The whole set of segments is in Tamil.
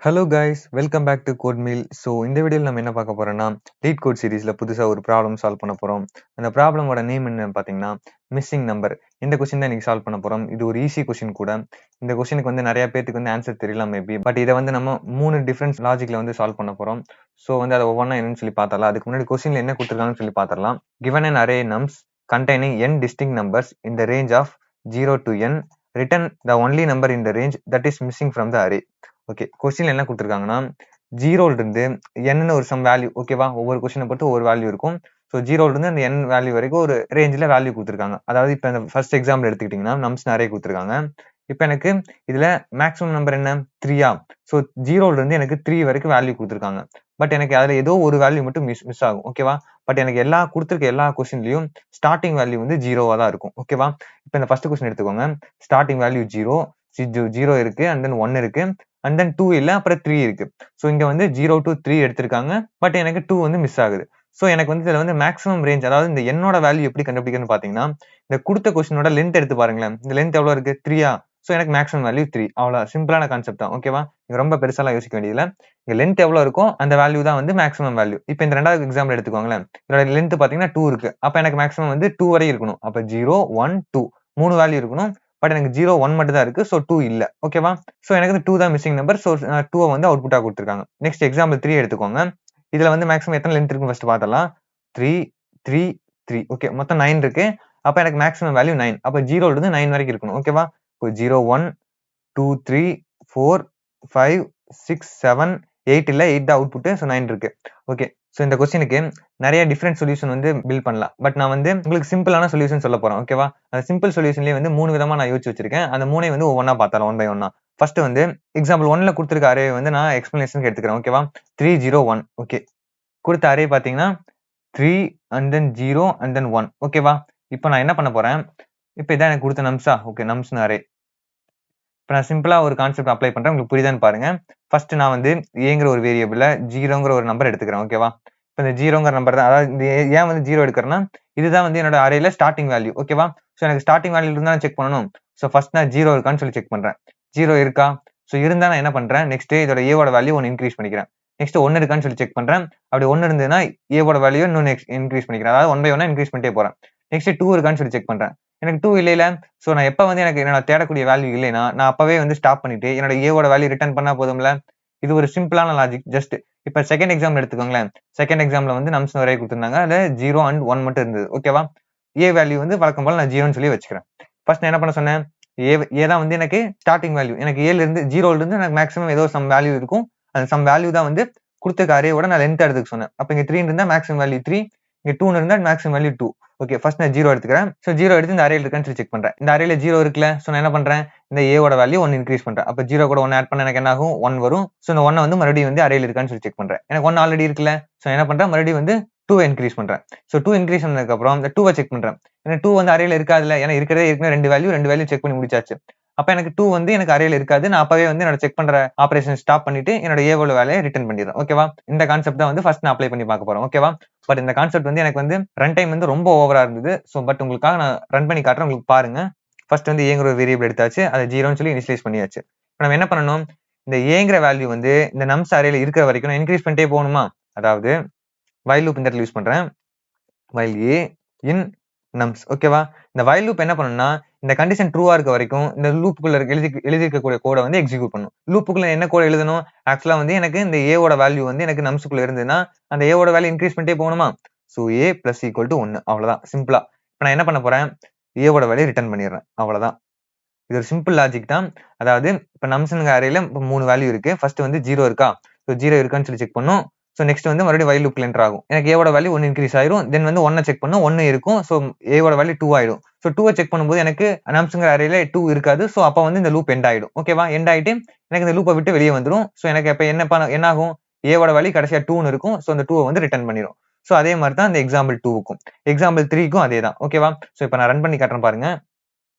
Hello guys, welcome back to Code Meal. So இந்த வீடியோவில் நம்ம என்ன பார்க்க போறோம்னா, லீட் கோட் சீரிஸ்ல புதுசாக ஒரு ப்ராப்ளம் சால்வ் பண்ண போறோம். அந்த ப்ராப்ளமோட நேம் என்னன்னு பார்த்தீங்கன்னா, மிஸ்ஸிங் நம்பர். இந்த கொஸ்டின் தான் இன்னைக்கு சால்வ் பண்ண போறோம். இது ஒரு ஈஸி கொஸ்டின் கூட. இந்த கொஸ்டினுக்கு வந்து நிறைய பேருக்கு வந்து ஆன்சர் தெரியலாம் மேபி. பட் இதை வந்து நம்ம 3 டிஃபரன்ஸ் லாஜிக்ல வந்து சால்வ் பண்ண போறோம். ஸோ வந்து அதை ஒவ்வொன்றா என்னன்னு சொல்லி பார்த்தரலாம். அதுக்கு முன்னாடி கொஸ்டின்ல என்ன கொடுத்துருக்காங்கன்னு சொல்லி பார்த்தரலாம். Given an array nums containing n distinct numbers in the range of 0 to n, return the only number in the range that is missing from the array. Okay, கொஸ்டின்ல என்ன கொடுத்துருக்காங்கன்னா, ஜீரோல இருந்து n ஒரு சம் வேல்யூ, ஓகேவா? ஒவ்வொரு கொஸ்டினை பொறுத்து ஒவ்வொரு வேல்யூ இருக்கும். ஸோ ஜீரோல இருந்து அந்த n வேல்யூ வரைக்கும் ஒரு ரேஞ்சில் வேல்யூ கொடுத்துருக்காங்க. அதாவது இப்போ இந்த ஃபர்ஸ்ட் எக்ஸாம்பிள் எடுத்துக்கிட்டிங்கன்னா நம்ஸ் நிறைய கொடுத்துருக்காங்க. இப்போ எனக்கு இதுல மேக்ஸிமம் நம்பர் என்ன, 3ஆ? ஸோ ஜீரோல இருந்து எனக்கு 3 வரைக்கும் வேல்யூ கொடுத்துருக்காங்க. பட் எனக்கு அதுல ஏதோ ஒரு வேல்யூ மட்டும் மிஸ் ஆகும், ஓகேவா? பட் எனக்கு கொடுத்துருக்க எல்லா கொஸ்டின்லயும் ஸ்டார்டிங் வேல்யூ வந்து ஜீரோவா தான் இருக்கும், ஓகேவா? இப்போ இந்த ஃபர்ஸ்ட் கொஸ்டின் எடுத்துக்கோங்க. ஸ்டார்டிங் வேல்யூ ஜீரோ இருக்கு, அண்ட் தென் 1 இருக்கு, அண்ட் தென் 2 இல்ல, அப்புறம் 3 இருக்கு. ஸோ இங்க வந்து 0 to 3 எடுத்திருக்காங்க. பட் எனக்கு 2 வந்து மிஸ் ஆகுது. ஸோ எனக்கு வந்து இதுல வந்து மேக்ஸிமம் ரேஞ்ச், அதாவது இந்த என்னோட வேல்யூ எப்படி கண்டுபிடிக்கணும்னு பாத்தீங்கன்னா, இந்த கொடுத்த கொஸ்டினோட லென்த் எடுத்து பாருங்களேன். இந்த லென்த் எவ்வளவு இருக்கு, 3ஆ? ஸோ எனக்கு மேக்ஸிமம் வேல்யூ 3. அவ்வளவு சிம்பிளான கான்செப்ட் தான், ஓகேவா? நீங்க ரொம்ப பெருசாலாம் யோசிக்க வேண்டியதில்ல. இங்க லென்த் எவ்வளவு இருக்கும், அந்த வேல்யூ தான் வந்து மேக்ஸிமம் வேல்யூ. இப்போ இந்த ரெண்டாவது எக்ஸாம்பிள் எடுத்துக்கோங்களேன். இதோட லென்த் பாத்தீங்கன்னா 2 இருக்கு. அப்ப எனக்கு மேக்ஸிமம் வந்து 2 வரை இருக்கணும். அப்ப 0, 1, 2 3 வேல்யூ இருக்கணும். பட் எனக்கு 0, 1 மட்டும் தான் இருக்கு. ஸோ 2 இல்ல, ஓகேவா? ஸோ எனக்கு 2 தான் மிஸ்ஸிங் நம்பர். ஸோ 2 வந்து அவுட்புட்டா கொடுத்துருக்காங்க. நெக்ஸ்ட் எக்ஸாம்பிள் 3 எடுத்துக்கோங்க. இதுல வந்து மேக்ஸிமம் எத்தனை லென்த் இருக்குன்னு ஃபர்ஸ்ட் பார்த்தலாம். 3, 3, 3. ஓகே, மொத்தம் 9 இருக்கு. அப்ப எனக்கு மேக்ஸிமம் வேல்யூ 9. அப்ப 0ல இருந்து 9 வரைக்கும் இருக்கணும், ஓகேவா? இப்போ 0, 1, 2, 3, 4, 5, 6, 7, 8 இல்ல, 8 தான் அவுட்புட். ஸோ 9 இருக்கு. ஓகே, ஸோ இந்த கொஸ்டினுக்கு நிறைய டிஃபரெண்ட் சொல்யூஷன் வந்து பில்ட் பண்ணலாம். பட் நான் வந்து உங்களுக்கு சிம்பிளான சொல்யூஷன் சொல்ல போறேன், ஓகேவா? அந்த சிம்பிள் சொல்யூஷன்லயே வந்து 3 விதமா நான் யோசிச்சு வச்சிருக்கேன். அந்த 3ஐ வந்து ஒவ்வொன்றா பார்த்தலாம், ஒன் பை ஒன்னா. ஃபர்ஸ்ட் வந்து எக்ஸாம்பிள் 1ல கொடுத்திருக்க அரே வந்து நான் எக்ஸ்பிளனேஷனுக்கு எடுத்துக்கிறேன், ஓகேவா? 3, 0, 1. ஓகே, கொடுத்த அரே பாத்தீங்கன்னா 3 அண்ட் தென் 0 அண்ட் தென் 1, ஓகேவா? இப்போ நான் என்ன பண்ண போறேன், இப்போ இதான் எனக்கு கொடுத்த நம்ஸா? Okay, நம்ஸ்னு array. இப்போ நான் சிம்பிளா ஒரு கான்செப்ட் அப்ளை பண்றேன், உங்களுக்கு புரியுதான்னு பாருங்க. ஃபர்ஸ்ட் நான் வந்து ஏங்கிற ஒரு வேரியபிள்ல 0ங்கிற ஒரு நம்பர் எடுத்துக்கிறேன், ஓகேவா? இப்போ இந்த 0ங்கிற நம்பர் தான், அதாவது இந்த ஏன் வந்து 0 எடுக்கிறேன்னா, இதுதான் வந்து என்னோட அரேல ஸ்டார்டிங் வேல்யூ, ஓகேவா? ஸோ எனக்கு ஸ்டார்டிங் வேல்யூ இருந்தா செக் பண்ணணும். ஸோ ஃபர்ஸ்ட் நான் 0 இருக்கான்னு சொல்லி செக் பண்றேன். 0 இருக்கா? ஸோ இருந்தா நான் என்ன பண்றேன், நெக்ஸ்ட் இதோட ஏவோட வேல்யூ 1 இன்க்ரீஸ் பண்ணிக்கிறேன். நெக்ஸ்ட் 1 இருக்கான்னு சொல்லி செக் பண்றேன். அப்படி 1 இருந்ததுன்னா ஏவோட வேல்யூ இன்னும் இன்க்ரீஸ் பண்ணிக்கிறேன். அதாவது 1 பை 1 இன்க்ரீஸ் பண்ணிட்டே போறேன். நெக்ஸ்ட் 2 இருக்கான்னு சொல்லி செக் பண்றேன். எனக்கு 2 இல்லைல. ஸோ நான் எப்ப வந்து எனக்கு என்னோட தேடக்கூடிய வேல்யூ இல்லைன்னா, நான் அப்பவே வந்து ஸ்டாப் பண்ணிட்டு என்னோட ஏவோட வேல்யூ ரிட்டர்ன் பண்ணா போதும்ல. இது ஒரு சிம்பிளான லாஜிக். ஜஸ்ட் இப்ப செகண்ட் எக்ஸாம்பிள் எடுத்துக்கோங்களேன். செகண்ட் எக்ஸாம்பிள்ல வந்து நம்ஸ் நிறைய கொடுத்திருந்தாங்க. அதுல 0 அண்ட் 1 மட்டும் இருந்தது, ஓகேவா? ஏ வேல்யூ வந்து வழக்கம் போல நான் 0ன்னு சொல்லி வச்சுக்கிறேன். ஃபர்ஸ்ட் நான் என்ன பண்ண சொன்னேன், ஏ தான் வந்து எனக்கு ஸ்டார்டிங் வேல்யூ. எனக்கு ஏல இருந்து 0ல இருந்து எனக்கு மேக்ஸிமம் ஏதோ சம் வேல்யூ இருக்கும். அந்த சம் வேல்யூ தான் வந்து கொடுத்த அரேயோட நான் லென்த் எடுத்துக்க சொன்னேன். அப்ப இங்க 3 இருந்தா மேக்ஸிமம் வேல்யூ 3, இங்க 2 இருந்தா மேக்ஸிமம் வேல்யூ 2. ஓகே, ஃபர்ஸ்ட் நான் 0 எடுத்துக்கிறேன். ஸோ 0 எடுத்து இந்த அரேல இருக்கான்னு சொல்லி செக் பண்றேன். இந்த அரேல 0 இருக்குல்ல. ஸோ நான் என்ன பண்றேன், இந்த ஏவோட வேல்யூ 1 இன்க்ரீஸ் பண்றேன். அப்ப 0 கூட 1 ஆட் பண்ணா எனக்கு என்ன ஆகும், 1 வரும். ஸோ இந்த 1 வந்து மறுபடியும் வந்து அரேல இருக்கான்னு சொல்லி செக் பண்றேன். எனக்கு 1 ஆல்ரெடி இருக்குல்ல. ஸோ என்ன பண்றேன், மறுபடியும் வந்து 2 இன்க்ரீஸ் பண்றேன். ஸோ 2 இன்க்ரீஸ் பண்ணதுக்கு அப்புறம் இந்த 2 செக் பண்றேன். ஏன்னா 2 வந்து அரேல இருக்காதுல்ல. ஏன்னா இருக்கிறதே ஏற்கனவே 2 வேல்யூ செக் பண்ணி முடிச்சாச்சு. அப்ப எனக்கு 2 வந்து எனக்கு அரேல இருக்காது. நான் அப்பவே வந்து என்னோட செக் பண்ற ஆபரேஷன் ஸ்டாப் பண்ணிட்டு என்னோட ஏவோட வேலையை ரிட்டர்ன் பண்ணிடுறேன், ஓகேவா? இந்த கான்செப்ட் தான் வந்து ஃபர்ஸ்ட் நான் அப்ளை பண்ணி பார்க்க போறேன், ஓகேவா? பட் இந்த கான்செப்ட் வந்து எனக்கு வந்து ரன் டைம் வந்து ரொம்ப ஓவரா இருந்தது. ஸோ பட் உங்களுக்காக நான் ரன் பண்ணி காட்டுறேன், உங்களுக்கு பாருங்க. ஃபர்ஸ்ட் வந்து ஏங்கிற ஒரு வேரியபிள் எடுத்தாச்சு, அதை 0ன்னு சொல்லி இனிஷியலைஸ் பண்ணியாச்சு. இப்போ நம்ம என்ன பண்ணணும், இந்த ஏங்கிற வேல்யூ வந்து இந்த நம்ஸ் அரேல இருக்கிற வரைக்கும் நான் இன்க்ரீஸ் பண்ணிட்டே போகணுமா? அதாவது வைல் லூப் இந்த இடத்துல யூஸ் பண்றேன். வைல் ஏ இன் நம்ஸ், ஓகேவா? இந்த வைல் லூப் என்ன பண்ணணும்னா, இந்த கண்டிஷன் ட்ரூவா இருக்க வரைக்கும் இந்த லூப்புக்குள்ள எழுதிருக்கக்கூடிய கோடை வந்து எக்ஸிக்யூட் பண்ணும். லூப்புக்குள்ள என்ன கோட் எழுதணும், ஆக்சுவலா வந்து எனக்கு இந்த ஏவோட வேல்யூ வந்து எனக்கு நம்ஸ்க்குள்ள இருந்ததுன்னா அந்த ஏவோட வேல்யூ இன்க்ரீஸ் பண்ணிட்டே போகணுமா? So A plus equal to 1, அவ்வளவுதான், சிம்பிளா. இப்போ நான் என்ன பண்ண போறேன், ஏவோட வேல்யூ ரிட்டர்ன் பண்ணிடுறேன், அவ்வளவுதான். இது ஒரு சிம்பிள் லாஜிக் தான். அதாவது இப்போ நம்ஸ்ங்க அரேல 3 வேல்யூ இருக்கு. ஃபர்ஸ்ட் வந்து 0 இருக்கா? ஸோ 0 இருக்கான்னு சொல்லி செக் பண்ணும். ஸோ நெக்ஸ்ட் வந்து மறுபடியும் வைல் லூப்ல என்டர் ஆகும். எனக்கு ஏவோட வேல்யூ 1 இன்க்ரீஸ் ஆயிரும். தென் வந்து 1 செக் பண்ணும், 1 இருக்கும். ஸோ ஏவோட வேல்யூ 2 ஆயிடும். ஸோ 2 செக் பண்ணும்போது எனக்கு நம்ஸ்ங்கிற அரேல 2 இருக்காது. ஸோ அப்ப வந்து இந்த லூப் எண்ட் ஆயிடும், ஓகேவா? எண்ட் ஆயிட்டு எனக்கு இந்த லூப்பை விட்டு வெளியே வந்துடும். ஸோ எனக்கு இப்ப என்ன ஆகும், ஏவோட வேல்யூ கடைசியா 2ன்னு இருக்கும். ஸோ அந்த 2 வந்து ரிட்டர்ன் பண்ணிடும். ஸோ அதே மாதிரி தான் இந்த எக்ஸாம்பிள் 2க்கும் எக்ஸாம்பிள் 3க்கும் அதே தான், ஓகேவா? ஸோ இப்போ நான் ரன் பண்ணி காட்டுறேன் பாருங்க.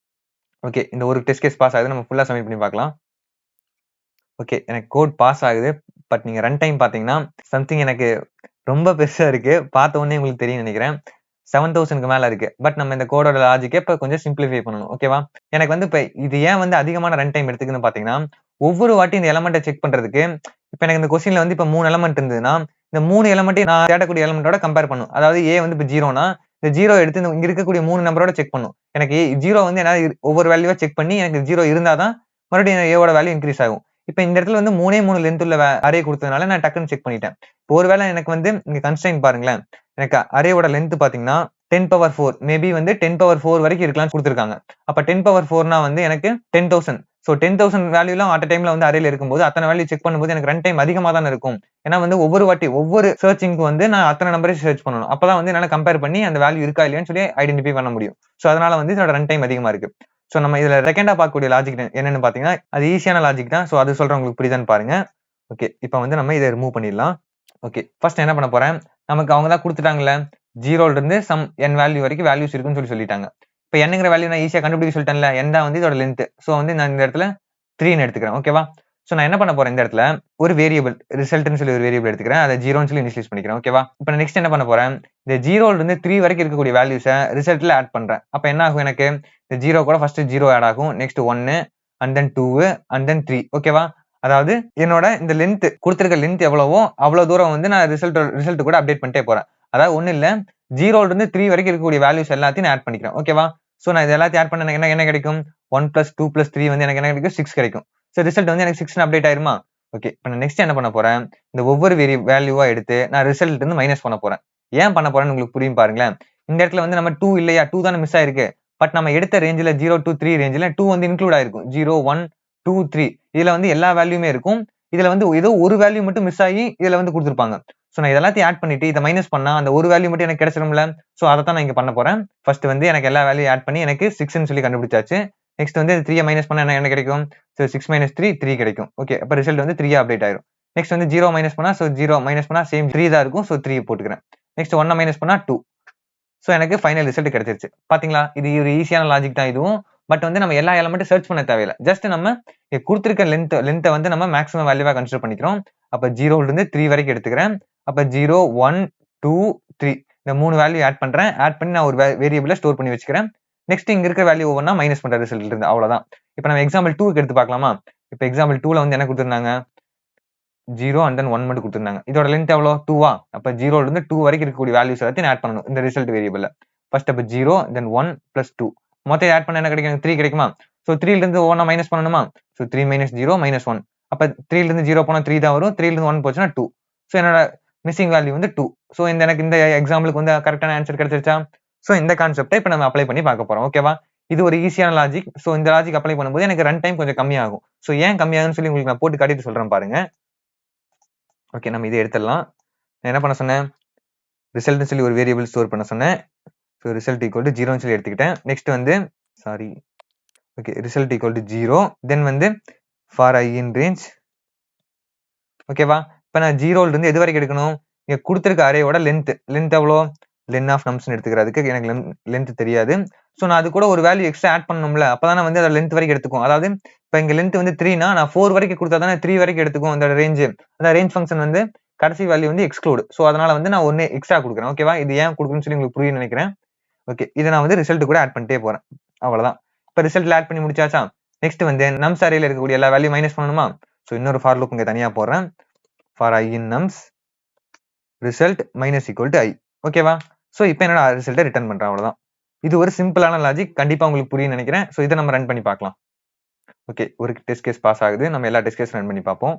ஓகே, இந்த ஒரு டெஸ்ட் கேஸ் பாஸ் ஆகுது. நம்ம ஃபுல்லா சப்மிட் பண்ணி பார்க்கலாம். ஓகே, எனக்கு கோட் பாஸ் ஆகுது. பட் நீங்க ரன் டைம் பாத்தீங்கன்னா சம்திங் எனக்கு ரொம்ப பெருசா இருக்கு. பார்த்த உடனே உங்களுக்கு தெரியும் நினைக்கிறேன். 7000க்கு மேல இருக்கு. பட் நம்ம இந்த கோடோட லாஜிக்கை இப்ப கொஞ்சம் சிம்பிளிஃபை பண்ணணும், ஓகேவா? எனக்கு வந்து இப்ப இது ஏன் வந்து அதிகமான ரன் டைம் எடுத்துக்குன்னு பாத்தீங்கன்னா, ஒவ்வொரு வாட்டி இந்த எலமெண்ட்டை செக் பண்றதுக்கு இப்போ எனக்கு இந்த கொஸ்டின்ல வந்து இப்போ 3 எலமெண்ட் இருந்ததுன்னா இந்த 3 எலமெண்ட்டையும் நான் தேடக்கூடிய எலமெண்டோட கம்பேர் பண்ணும். அதாவது ஏ வந்து இப்போ 0னா இந்த 0 எடுத்து இங்க இருக்கக்கூடிய 3 நம்பரோட செக் பண்ணும். எனக்கு 0 வந்து என்னால ஒவ்வொரு வேல்யூவா செக் பண்ணி எனக்கு 0 இருந்தாதான் மறுபடியும் ஏவோட வேல்யூ இன்க்ரீஸ் ஆகும். இப்போ இந்த இடத்துல வந்து 3 லென்த் உள்ள அரே கொடுத்ததுனால நான் டக்குன்னு செக் பண்ணிட்டேன். இப்போ ஒருவேளை எனக்கு வந்து இங்க கன்ஸ்ட்ரைன் பாருங்களேன். எனக்கு அரேவோட லென்த் பாத்தீங்கன்னா 10⁴ மேபி வந்து 10⁴ வரைக்கும் இருக்கலாம்னு கொடுத்துருக்காங்க. அப்ப 10⁴ வந்து எனக்கு 10,000. ஸோ 10,000 வேல்யூலாம் அட் டைம்ல வந்து அரேல இருக்கும்போது அத்தனை வேல்யூ செக் பண்ணும்போது எனக்கு ரன் டைம் அதிகமா தானே இருக்கும். ஏன்னா வந்து ஒவ்வொரு வாட்டி ஒவ்வொரு சர்ச்சிங்க்கு வந்து நான் அத்தனை நம்பரே சர்ச் பண்ணணும். அப்பதான் வந்து என்னால கம்பேர் பண்ணி அந்த வேல்யூ இருக்கா இல்லையான்னு சொல்லி ஐடென்டிஃபை பண்ண முடியும். ஸோ அதனால வந்து இதோட ரன் டைம் அதிகமா இருக்கு. ஸோ நம்ம இதுல செகண்டா பார்க்கக்கூடிய லாஜிக் என்னன்னு பாத்தீங்கன்னா அது ஈஸியான லாஜிக் தான். ஸோ அது சொல்றேன் உங்களுக்கு புரியுதான்னு பாருங்க. ஓகே, இப்போ வந்து நம்ம இதை ரிமூவ் பண்ணிடலாம். ஓகே, ஃபர்ஸ்ட் என்ன பண்ண போறேன், நமக்கு அவங்க தான் கொடுத்துட்டாங்கல்ல 0ல இருந்து சம் n வேல்யூ வரைக்கும் வேல்யூஸ் இருக்குன்னு சொல்லிட்டாங்க. இப்போ என்னங்கிற வேல்யூ நான் ஈஸியா கண்டுபிடிக்க சொல்லிட்டேன்ல, n தான் வந்து இதோட லென்த். ஸோ வந்து நான் இந்த இடத்துல 3ன்னு எடுத்துக்கிறேன். ஓகேவா? ஸோ நான் என்ன பண்ண போறேன் இந்த இடத்துல ஒரு வேரியபிள் ரிசல்ட்னு சொல்லி ஒரு வேரியபிள் எடுத்துக்கிறேன். அதை 0ன்னு சொல்லி இனிஷியலைஸ் பண்ணிக்கிறேன். ஓகேவா? இப்போ நான் நெக்ஸ்ட் என்ன பண்ண போறேன், இந்த 0ல இருந்து 3 வரைக்கும் இருக்கக்கூடிய வேல்யூஸை ரிசல்ட்ல ஆட் பண்றேன். அப்போ என்ன ஆகும், எனக்கு இந்த 0 கூட ஃபர்ஸ்ட் 0 ஆட் ஆகும், next 1 and then 2 and then 3. ஓகேவா? அதாவது என்னோட இந்த லென்த் கொடுத்திருக்க லென்த் எவ்வளவோ அவ்வளவு தூரம் வந்து நான் ரிசல்ட் கூட அப்டேட் பண்ணிட்டே போறேன். அதாவது ஒண்ணு இல்ல 0ல இருந்து 3 வரைக்கும் இருக்கக்கூடிய வேல்யூஸ் எல்லாத்தையும் நான் ஆட் பண்ணிக்கிறேன். ஓகேவா? சோ நான் இது எல்லாத்தையும் ஆட் பண்ண என்ன கிடைக்கும், 1 + 2 + 3 வந்து எனக்கு என்ன கிடைக்கும், 6 கிடைக்கும். சோ ரிசல்ட் வந்து எனக்கு 6 அப்டேட் ஆயிருமா? ஓகே, இப்போ நான் நெக்ஸ்ட் என்ன பண்ண போறேன், இந்த ஒவ்வொரு வேல்யூவா எடுத்து நான் ரிசல்ட் இருந்து மைனஸ் பண்ண போறேன். ஏன் பண்ண போறேன்னு உங்களுக்கு புரியும் பாருங்களேன். இந்த இடத்துல வந்து நம்ம 2 இல்லையா, 2 தானே மிஸ் ஆயிருக்கு. பட் நம்ம எடுத்த ரேஞ்சில 0 to 3 ரேஞ்சில 2 வந்து இன்க்ளூட் ஆயிருக்கும். 0 1 2 3 இதுல வந்து எல்லா வேல்யூமே இருக்கும். இதுல வந்து ஏதோ ஒரு வேல்யூ மட்டும் மிஸ் ஆகி இதுல வந்து கொடுத்துருப்பாங்க. சோ நான் இதெல்லாத்தையும் ஆட் பண்ணிட்டு இதை மைனஸ் பண்ணா அந்த ஒரு வேல்யூ மட்டும் எனக்கு கிடைச்சிரும்ல. சோ அதை தான் நான் இங்க பண்ண போறேன். ஃபர்ஸ்ட் வந்து எனக்கு எல்லா வேல்யூ ஆட் பண்ணி எனக்கு 6ன்னு சொல்லி கண்டுபிடிச்சாச்சு. நெக்ஸ்ட் வந்து 3 மைனஸ் பண்ணா என்ன கிடைக்கும், சோ 6 - 3 3 கிடைக்கும். ஓகே, அப்ப ரிசல்ட் வந்து 3 அப்டேட் ஆயிரும். நெக்ஸ்ட் வந்து 0 மைனஸ் பண்ணா, சோ 0 மைனஸ் பண்ணா சேம் 3 தான் இருக்கும். சோ 3 போட்டுக்கிறேன். நெக்ஸ்ட் 1 மைனஸ் பண்ணா 2. சோ எனக்கு ஃபைனல் ரிசல்ட் கிடைச்சிருச்சு. பாத்தீங்களா, இது ஒரு ஈஸியான லாஜிக் தான் இதுவும். பட் வந்து நம்ம எல்லா எலமெண்ட்டும் சர்ச் பண்ண தேவையில்லை. ஜஸ்ட் நம்ம கொடுத்திருக்க லென்த்தை வந்து நம்ம மேக்ஸிமம் வேல்யூவா கன்சிடர் பண்ணிக்கிறோம். அப்ப 0ல இருந்து 3 வரைக்கும் எடுத்துக்கிறேன். அப்ப 0 1 2 3 இந்த 3 வேல்யூ ஆட் பண்றேன். ஆட் பண்ணி நான் ஒரு வேரியபிள ஸ்டோர் பண்ணி வச்சுக்கிறேன். நெக்ஸ்ட் இங்க இருக்க வேல்யூ ஒவ்வொன்னா மைனஸ் பண்ற ரிசல்ட் இருந்து அவ்வளவுதான். இப்ப நம்ம எக்ஸாம்பிள் 2க்கு எடுத்து பார்க்கலாமா? இப்ப எக்ஸாம்பிள் 2ல வந்து என்ன கொடுத்திருந்தாங்க, 0 அண்ட் தென் 1 மட்டும் கொடுத்திருந்தாங்க. இதோட லென்த் எவ்வளோ, 2வா? அப்ப 0ல இருந்து 2 வரைக்கும் இருக்கக்கூடிய வேல்யூஸ் எல்லாத்தையும் ஆட் பண்ணணும் இந்த ரிசல்ட் வேரியபிள்ல. ஃபர்ஸ்ட் அப்ப 0 தென் 1 + 2 மொத்தம் ஆட் பண்ண என்ன கிடைக்கும், 3 கிடைக்குமா? சோ 3ல இருந்து 1 மைனஸ் பண்ணணுமா? சோ 3 - 0 - 1. அப்ப 3ல இருந்து 0 போனா 3 தான் வரும். 3ல இருந்து 1 போச்சுன்னா 2. சோ என்னோட மிஸ்ஸிங் வேல்யூ வந்து 2. சோ எனக்கு இந்த எக்ஸாம்பிளுக்கு வந்து கரெக்டான ஆன்சர் கிடைச்சிருச்சா? சோ இந்த கான்செப்டை இப்ப நம்ம அப்ளை பண்ணி பார்க்க போறோம். ஓகேவா? இது ஒரு ஈஸியான லாஜிக். சோ இந்த லாஜிக் அப்ளை பண்ணும்போது எனக்கு ரன் டைம் கொஞ்சம் கம்மியாகும். சோ ஏன் கம்மியாகும்னு சொல்லி உங்களுக்கு நான் போட்டு காட்டிட்டு சொல்றேன் பாருங்க. ஓகே, நம்ம இதை எடுத்துடலாம். நான் என்ன பண்ண சொன்னேன், ரிசல்ட்னு சொல்லி ஒரு வேரியபிள் ஸ்டோர் பண்ண சொன்னேன். ஸோ ரிசல்ட் ஈக்குவல் டு 0ன்னு சொல்லி எடுத்துக்கிட்டேன். நெக்ஸ்ட் வந்து ஓகே, ரிசல்ட் ஈக்குவல் டு 0. தென் வந்து ஃபார் I இன் ரேஞ்ச். ஓகேவா? இப்போ நான் 0ல இருந்து எது வரைக்கும் எடுக்கணும், இங்க கொடுத்திருக்க அரேயோட லென்த் எவ்வளோ, லென் ஆஃப் நம்ஸ்னு எடுத்துக்கிறதுக்கு எனக்கு லென்த் தெரியாது. ஸோ நான் அது கூட ஒரு வேல்யூ எக்ஸ்ட்ரா ஆட் பண்ணணும்ல, அப்பதான் வந்து அதோட லென்த் வரைக்கும் எடுத்துக்கும். அதாவது இப்போ இங்க லென்த் வந்து 3னா நான் 4 வரைக்கும் கொடுத்தா தானே 3 வரைக்கும் எடுத்துக்கும் அந்த ரேஞ்ச். அந்த ரேஞ்ச் ஃபங்க்ஷன் வந்து கடைசி வேல்யூ வந்து எக்ஸ்க்ளூட். ஸோ அதனால வந்து நான் ஒன்னு எக்ஸ்ட்ரா கொடுக்குறேன். ஓகேவா? இது ஏன் கொடுக்குறேன்னு சொல்லி உங்களுக்கு புரியும்னு நினைக்கிறேன். ஓகே, இதை நான் வந்து ரிசல்ட் கூட ஆட் பண்ணிட்டே போறேன். அவ்வளவுதான். இப்போ ரிசல்ட்ல ஆட் பண்ணி முடிச்சாச்சா? நெக்ஸ்ட் வந்து நம்ஸ் அரேல இருக்கக்கூடிய எல்லா வேல்யூ மைனஸ் பண்ணணுமா? ஸோ இன்னொரு ஃபார் லூப் இங்க தனியா போடுறேன். For I in nums result minus equal to I. ஓகேவா? ஸோ இப்போ என்னோட ரிசல்ட்டை ரிட்டர்ன் பண்றேன். அவ்வளவுதான். இது ஒரு சிம்பிளான லாஜிக். கண்டிப்பா உங்களுக்கு புரியும் நினைக்கிறேன். ஸோ இதை நம்ம ரன் பண்ணி பார்க்கலாம். ஓகே, ஒரு டெஸ்ட் கேஸ் பாஸ் ஆகுது. நம்ம எல்லா டெஸ்ட் கேஸ் ரன் பண்ணி பார்ப்போம்.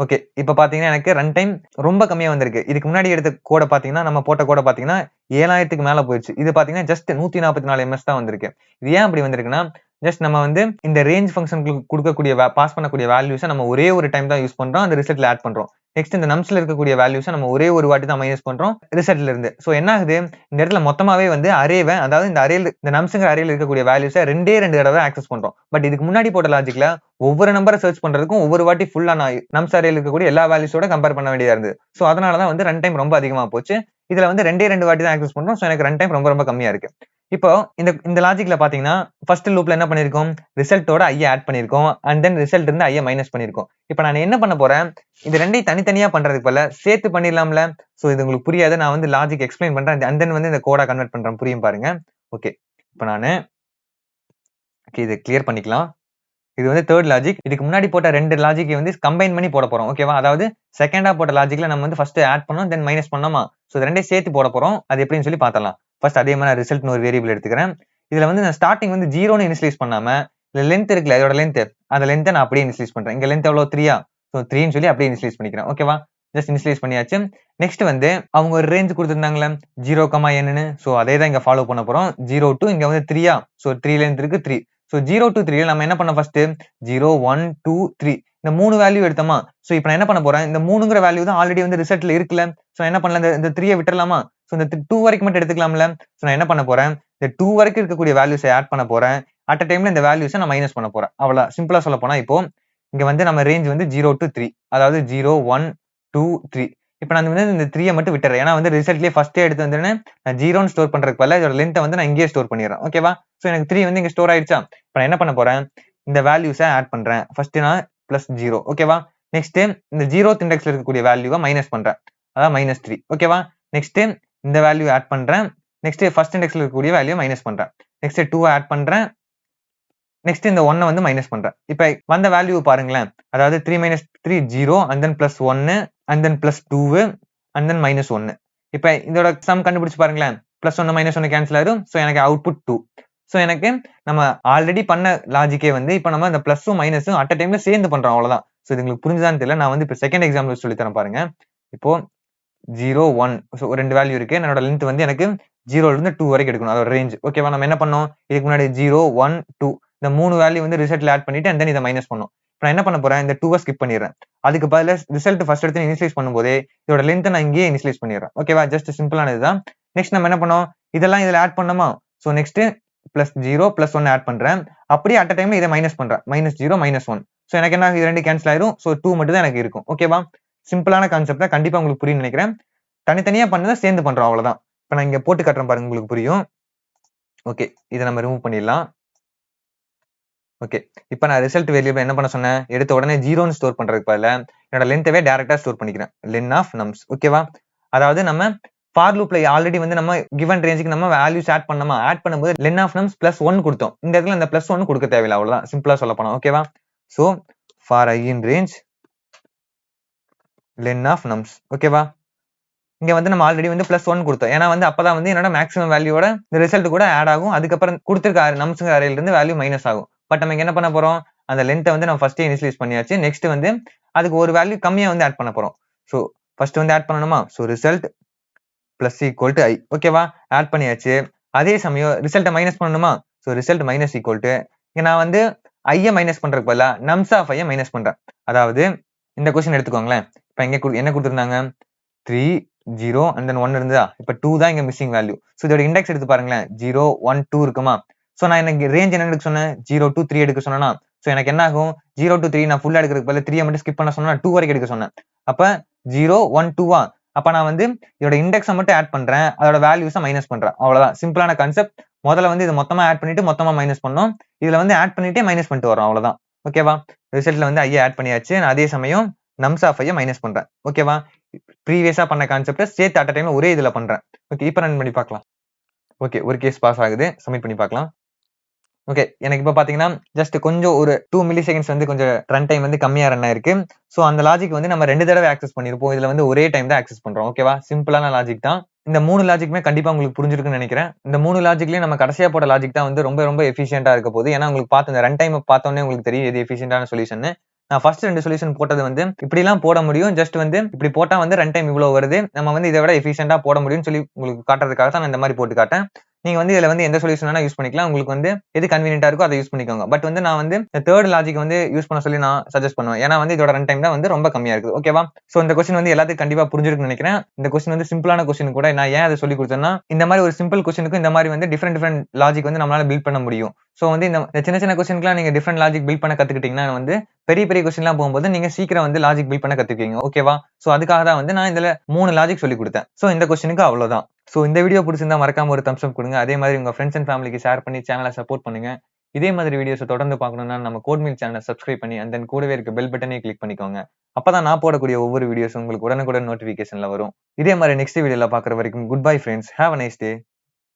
ஓகே, இப்போ பாத்தீங்கன்னா எனக்கு ரன் டைம் ரொம்ப கம்மியா வந்திருக்கு. இதுக்கு முன்னாடி எடுத்த கோட பாத்தீங்கன்னா நம்ம போட்ட கோட பாத்தீங்கன்னா 7000க்கு மேல போயிடுச்சு. இது பாத்தீங்கன்னா ஜஸ்ட் 144 ms தான் வந்திருக்கு. இது ஏன் அப்படி வந்திருக்குன்னா, ஜஸ்ட் நம்ம வந்து இந்த ரேஞ்ச் ஃபங்க்ஷனுக்கு கொடுக்கக்கூடிய பாஸ் பண்ணக்கூடிய வேல்யூஸை நம்ம ஒரே ஒரு டைம் தான் யூஸ் பண்றோம், அந்த ரிசல்ட்ல ஆட் பண்றோம். நெக்ஸ்ட் இந்த நம்ஸ்ல இருக்கக்கூடிய வேல்யூஸை நம்ம ஒரே ஒரு வாட்டி தான் மைனஸ் பண்றோம் ரிசல்ட்ல இருந்து. சோ என்ன ஆகுது, இந்த இடத்துல மொத்தமாவே வந்து அரேவை, அதாவது இந்த அரேல இந்த நம்ஸ்ங்கிற அரேல இருக்கக்கூடிய வேல்யூஸை ரெண்டே தடவை ஆக்சஸ் பண்றோம். பட் இதுக்கு முன்னாடி போட்ட லாஜிக்ல ஒவ்வொரு நம்பரை சர்ச் பண்றதுக்கும் ஒவ்வொரு வாட்டி ஃபுல்லா நான் நம்ஸ் அரேல இருக்கக்கூடிய எல்லா வேல்யூஸோட கம்பேர் பண்ண வேண்டியதா இருந்தது. சோ அதனாலதான் வந்து ரன் டைம் ரொம்ப அதிகமா போச்சு. இதுல வந்து ரெண்டு வாட்டி தான் ஆக்சஸ் பண்றோம். சோ எனக்கு ரன் டைம் ரொம்ப கம்மியா இருக்கு. இப்போ இந்த லாஜிக்ல பாத்தீங்கன்னா ஃபர்ஸ்ட் லூப்ல என்ன பண்ணிருக்கோம், ரிசல்ட்டோட ஐ ஆட் பண்ணிருக்கோம் அண்ட் தென் ரிசல்ட் இருந்து ஐ மைனஸ் பண்ணிருக்கோம். இப்போ நான் என்ன பண்ண போறேன், இது ரெண்டையும் தனித்தனியா பண்றதுக்கு பதிலா சேர்த்து பண்ணிடலாம்ல. சோ இது உங்களுக்கு புரியாது, நான் வந்து லாஜிக் எக்ஸ்பிளைன் பண்றேன் அண்ட் தென் வந்து இந்த கோடா கன்வெர்ட் பண்றேன். புரியும் பாருங்க. ஓகே, இப்போ நானு இதை கிளியர் பண்ணிக்கலாம். இது வந்து தேர்ட் லாஜிக். இதுக்கு முன்னாடி போட்ட 2 லாஜிக்கை வந்து கம்பைன் பண்ணி போட போறோம். ஓகேவா? அதாவது செகண்டா போட்ட லாஜிக்ல நம்ம வந்து ஃபர்ஸ்ட் ஆட் பண்ணோம், தென் மைனஸ் பண்ணோமா? சோ இது ரெண்டையும் சேர்த்து போட போறோம். அது எப்படின்னு சொல்லி பார்த்தலாம். ஃபர்ஸ்ட் அதே மாதிரி ரிசல்ட்னு ஒரு வேரியபிள் எடுத்துக்கிறேன். இதுல வந்து நான் ஸ்டார்டிங் வந்து 0ன்னு இனிஷியலைஸ் பண்ணாம, இதுல லென்த் இருக்குல்ல, இதோட லென்த், அந்த லென்த்தை நான் அப்படியே இனிஷியலைஸ் பண்றேன். இங்க லென்த் எவ்வளவு 3யா? சோ 3ன்னு சொல்லி அப்படியே இனிஷியலைஸ் பண்ணிக்கிறேன். ஓகேவா? ஜஸ்ட் இனிஷியலைஸ் பண்ணியாச்சு. நெக்ஸ்ட் வந்து அவங்க ஒரு ரேஞ்ச் கொடுத்திருந்தாங்களே 0, சோ அதே தான் இங்க ஃபாலோ பண்ண போறோம். 0 to இங்க வந்து 3யா? சோ 3 லென்த் இருக்கு 3. சோ 0 to 3 நம்ம என்ன பண்ணோம் ஃபர்ஸ்ட் 0 1 2 3 இந்த 3 வேல்யூ எடுத்தோமா? சோ இப்போ நான் என்ன பண்ண போறேன், இந்த 3ங்கிற வேல்யூ தான் ஆல்ரெடி வந்து ரிசல்ட்ல இருக்குல்ல. சோ என்ன பண்ணலாம், இந்த 3ய விட்டுறலாமா? சோ இந்த 2 வரைக்கும் மட்டும் எடுத்துக்கலாம்ல. சோ நான் என்ன பண்ண போறேன், இந்த 2 வரைக்கும் இருக்கக்கூடிய வேல்யூஸை ஆட் பண்ண போறேன். அட் அ டைம்ல இந்த வேல்யூஸை நான் மைனஸ் பண்ண போறேன். அவ்வளவு சிம்பிளா சொல்ல போனா இப்போ இங்க வந்து நம்ம ரேஞ்ச் வந்து 0 to 3, அதாவது 0 1 2 3. இப்போ நான் வந்து இந்த 3ய மட்டும் விட்டுறேன். ஏன்னா வந்து ரிசல்ட்லயே ஃபர்ஸ்டே எடுத்து வந்து நான் 0ன்னு ஸ்டோர் பண்றதுக்கு பதிலா இதோட லென்த்தை வந்து நான் இங்கேயே ஸ்டோர் பண்ணிடுறேன். ஓகேவா? சோ எனக்கு 3 வந்து இங்க ஸ்டோர் ஆயிடுச்சா? இப்போ நான் என்ன பண்ண போறேன், இந்த வேல்யூஸை ஆட் பண்றேன். ஃபர்ஸ்ட் நான் +0. ஓகேவா? நெக்ஸ்ட் இந்த 0th இண்டெக்ஸ்ல இருக்கக்கூடிய வேல்யூவை மைனஸ் பண்றேன். அதாவது -3. ஓகேவா? நெக்ஸ்ட் இந்த வேல்யூ ஆட் பண்றேன். நெக்ஸ்ட் ஃபர்ஸ்ட் இண்டெக்ஸ்ல இருக்கக்கூடிய வேல்யூ மைனஸ் பண்றேன். நெக்ஸ்ட் 2 ஆட் பண்றேன். நெக்ஸ்ட் இந்த 1 வந்து மைனஸ் பண்றேன். இப்போ வந்த வேல்யூ பாருங்களேன். அதாவது 3 - 3 0 and then +1 and then +2 and then -1. இப்போ இதோட சம் கண்டுபிடிச்சு பாருங்களேன். +1 -1 கேன்சல் ஆயிடும். சோ எனக்கு அவுட்புட் 2. சோ எனக்கு நம்ம ஆல்ரெடி பண்ண லாஜிக்கே வந்து இப்போ நம்ம இந்த பிளஸும் மைனஸும் அட் அ டைம்ல சேர்ந்து பண்றோம் அவ்வளவுதான். சோ இது உங்களுக்கு புரிஞ்சுதான்னு தெரியல. நான் வந்து இப்போ செகண்ட் எக்ஸாம்பிள் சொல்லி தரேன் பாருங்க. இப்போ 0 1 சோ ரெண்டு வேல்யூ இருக்கு. என்னோட லென்த் வந்து எனக்கு 0ல இருந்து 2 வரைக்கும் எடுக்கணும். அதோட ரேஞ்ச். ஓகேவா? நம்ம என்ன பண்ணோம், இதுக்கு முன்னாடி 0 1 2 இந்த 3 வேல்யூ வந்து ரிசல்ட்ல ஆட் பண்ணிட்டு and then இதை மைனஸ் பண்ணோம். இப்போ நான் என்ன பண்ண போறேன், இந்த 2 ஸ்கிப் பண்ணிடுறேன். அதுக்கு பதிலா ரிசல்ட் ஃபர்ஸ்ட் எடுத்து இனிஷியலைஸ் பண்ணும்போதே இதோட லென்த் நான் இங்கேயே இனிஷியலைஸ் பண்ணிடுறேன். ஓகேவா? ஜஸ்ட் சிம்பிளான இதுதான். நெக்ஸ்ட் நம்ம என்ன பண்ணோம், இதெல்லாம் இதுல ஆட் பண்ணோமா? சோ நெக்ஸ்ட் +0 +1 ஆட் பண்றேன். அப்படியே அட் அ டைம்ல இதை மைனஸ் பண்றேன். -0 -1. சோ எனக்கு என்ன, இது ரெண்டு கேன்சல் ஆயிரும். சோ 2 மட்டும் தான் எனக்கு இருக்கும். ஓகேவா? சிம்பிளான கான்செப்ட் தான். கண்டிப்பா உங்களுக்கு புரியும் நினைக்கிறேன். தனித்தனியா பண்ணதை சேர்ந்து பண்றோம் அவ்வளவுதான். இப்போ நான் இங்க போட்டு காட்டுறேன் பாருங்க, உங்களுக்கு புரியும். ஓகே, இதை நம்ம ரிமூவ் பண்ணிடலாம். ஓகே, இப்போ நான் ரிசல்ட் வேரியபிள் என்ன பண்ண சொன்னேன், எடுத்த உடனே 0ன்னு ஸ்டோர் பண்றதுக்கு பதிலா என்னோட லென்த்தவே டைரக்டா ஸ்டோர் பண்ணிக்கிறேன். Len of nums. ஓகேவா? அதாவது நம்ம ஃபார் லூப்ல ஆல்ரெடி வந்து நம்ம கிவன் ரேஞ்சுக்கு நம்ம வேல்யூஸ் ஆட் பண்ணோமா, ஆட் பண்ணும்போது லென் ஆஃப் நம்ஸ் +1 கொடுத்தோம். இந்த இடத்துல இந்த +1 கொடுக்க தேவையில்லை. அவ்வளவுதான், சிம்பிளா சொல்ல போனோம். ஓகேவா? So for I in range len of nums. ஓகேவா? இங்க வந்து நம்ம ஆல்ரெடி வந்து +1 கொடுத்தோம். ஏன்னா வந்து அப்பதான் வந்து என்னோட மேக்ஸிமம் வேல்யூவோட இந்த ரிசல்ட் கூட ஆட் ஆகும். அதுக்கப்புறம் கொடுத்திருக்க நம்ஸ்ங்கிற அரேல இருந்து வேல்யூ மைனஸ் ஆகும். பட் நம்ம என்ன பண்ண போறோம், அந்த லென்த்தை வந்து நம்ம ஃபர்ஸ்டே இனிஷியலைஸ் பண்ணியாச்சு. நெக்ஸ்ட் வந்து அதுக்கு ஒரு வேல்யூ கம்மியா வந்து ஆட் பண்ண போறோம். சோ ஃபர்ஸ்ட் வந்து ஆட் பண்ணணுமா? So result += I. ஓகேவா? ஆட் பண்ணியாச்சு. அதே சமயம் ரிசல்ட்டை மைனஸ் பண்ணணுமா? சோ ரிசல்ட் -= இங்க நான் வந்து I மைனஸ் பண்றதுக்கு பதிலா நம்ஸ் ஆஃப் I மைனஸ் பண்றேன். அதாவது இந்த கொஸ்டின் எடுத்துக்கோங்களேன். இப்ப இங்க என்ன கொடுத்திருந்தாங்க, 3 0 and then 1 இருந்தா, இப்ப 2 தான் இங்க மிஸ்ஸிங் வேல்யூ. சோ இதோட இண்டெக்ஸ் எடுத்து பாருங்களேன். 0 1 2 இருக்குமா? சோ நான் எனக்கு ரேஞ்ச் என்ன எடுக்க சொன்னேன், 0 to 3 எடுக்க சொன்னேனா? சோ எனக்கு என்ன ஆகும், 0 to 3 நான் ஃபுல்லா எடுக்கிறதுக்கு பதிலா 3 மட்டும் ஸ்கிப் பண்ண சொன்னா 2 வரைக்கும் எடுக்க சொன்னேன். அப்ப 0 1 2வா? அப்ப நான் வந்து இதோட இண்டெக்ஸை மட்டும் ஆட் பண்றேன், அதோட வேல்யூஸை மைனஸ் பண்றேன். அவ்வளவுதான், சிம்பிளான கான்செப்ட். முதல்ல வந்து இது மொத்தமா ஆட் பண்ணிட்டு மொத்தமா மைனஸ் பண்ணோம். இதுல வந்து ஆட் பண்ணிட்டே மைனஸ் பண்ணிட்டு வரோம். அவ்வளவுதான். ஓகேவா? ரிசல்ட்ல வந்து I ஆட் பண்ணியாச்சு. நான் அதே சமயம் நம்ஸ் ஆஃப் I மைனஸ் பண்றேன். ஓகேவா? ப்ரீவியஸா பண்ண கான்செப்ட சேர்த்து அட் அ டைம்ல ஒரே இதுல பண்றேன். ஓகே, இப்போ ரன் பண்ணி பார்க்கலாம். ஓகே, ஒரு கேஸ் பாஸ் ஆகுது. சப்மிட் பண்ணி பார்க்கலாம். ஓகே, எனக்கு இப்போ பாத்தீங்கன்னா ஜஸ்ட் கொஞ்சம் ஒரு 2 மில்லி செகண்ட்ஸ் வந்து கொஞ்சம் ரன் டைம் வந்து கம்மியா ரன் ஆயிருக்கு. சோ அந்த லாஜிக் வந்து நம்ம 2 தடவை ஆக்சஸ் பண்ணிருப்போம். இதுல வந்து ஒரே டைம் தான் ஆக்சஸ் பண்றோம். ஓகேவா? சிம்பிளான லாஜிக் தான். இந்த 3 லாஜிக்குமே கண்டிப்பா உங்களுக்கு புரிஞ்சிருக்குன்னு நினைக்கிறேன். இந்த 3 லாஜிக்லயும் நம்ம கடைசியா போட்ட லாஜிக் தான் வந்து ரொம்ப ரொம்ப எஃபிஷியன்ட்டா இருக்க போகுது. ஏன்னா உங்களுக்கு பார்த்து இந்த ரன் டைம் பார்த்தோன்னே உங்களுக்கு தெரியும் எது எஃபிஷியன்ட்டான சொல்யூஷன். நான் ஃபர்ஸ்ட் 2 சொல்யூஷன் போட்டது வந்து இப்படி எல்லாம் போட முடியும். ஜஸ்ட் வந்து இப்படி போட்டா வந்து ரன் டைம் இவ்வளவு வருது. நம்ம வந்து இதை விட எஃபிஷியன்ட்டா போட முடியும்னு சொல்லி உங்களுக்கு காட்டுறதுக்காக தான் நான் இந்த மாதிரி போட்டு காட்டேன். நீங்க வந்து இதுல வந்து எந்த சொல்யூஷன் வேணா யூஸ் பண்ணிக்கலாம். உங்களுக்கு வந்து எது கன்வீனியன்ட்டா இருக்கோ அதை யூஸ் பண்ணிக்கோங்க. பட் வந்து நான் வந்து இந்த தேர்ட் லாஜிக் வந்து யூஸ் பண்ண சொல்லி நான் சஜஸ்ட் பண்ணுவேன். ஏன்னா வந்து இதோட ரன் டைம் தான் வந்து ரொம்ப கம்மியா இருக்குது. ஓகேவா? சோ இந்த கொஸ்டின் வந்து எல்லாத்துக்கும் கண்டிப்பா புரிஞ்சிருக்குன்னு நினைக்கிறேன். இந்த கொஸ்டின் வந்து சிம்பிளான கொஸ்டின் கூட. நான் ஏன் அதை சொல்லி கொடுத்தேன்னா, இந்த மாதிரி ஒரு சிம்பிள் கொஸ்டினுக்கு இந்த மாதிரி வந்து டிஃபரெண்ட் லாஜிக் வந்து நம்மளால பில்ட் பண்ண முடியும். சோ வந்து இந்த சின்ன சின்ன கொஸ்டினுக்குலாம் நீங்க டிஃபரெண்ட் லாஜிக் பில்ட் பண்ண கத்துக்கிட்டீங்கன்னா வந்து பெரிய பெரிய கொஸ்டின்லாம் போகும்போது நீங்க சீக்கிரம் வந்து லாஜிக் பில்ட் பண்ண கத்துக்குவீங்க. ஓகேவா? சோ அதுக்காக தான் வந்து நான் இதுல 3 லாஜிக் சொல்லி கொடுத்தேன். சோ இந்த கொஸ்டினுக்கு அவ்வளவுதான். சோ இந்த வீடியோ பிடிச்சிருந்தா மறக்காம ஒரு தம்ஸ் அப் கொடுங்க. அதே மாதிரி உங்க ஃப்ரெண்ட்ஸ் அண்ட் ஃபேமிலிக்கு ஷேர் பண்ணி சேனலை சப்போர்ட் பண்ணுங்க. இதே மாதிரி வீடியோஸ் தொடர்ந்து பார்க்கணும்னா நம்ம கோட்மீல் சேனலை சப்ஸ்கிரைப் பண்ணி and then கூடவே இருக்க பெல் பட்டனையும் கிளிக் பண்ணிக்கோங்க. அப்பதான் நான் போடக்கூடிய ஒவ்வொரு வீடியோஸும் உங்களுக்கு உடனுக்குடன் நோட்டிபிகேஷன்ல வரும். இதே மாதிரி நெக்ஸ்ட் வீடியோல பாக்குற வரைக்கும் good bye friends. Have a nice day.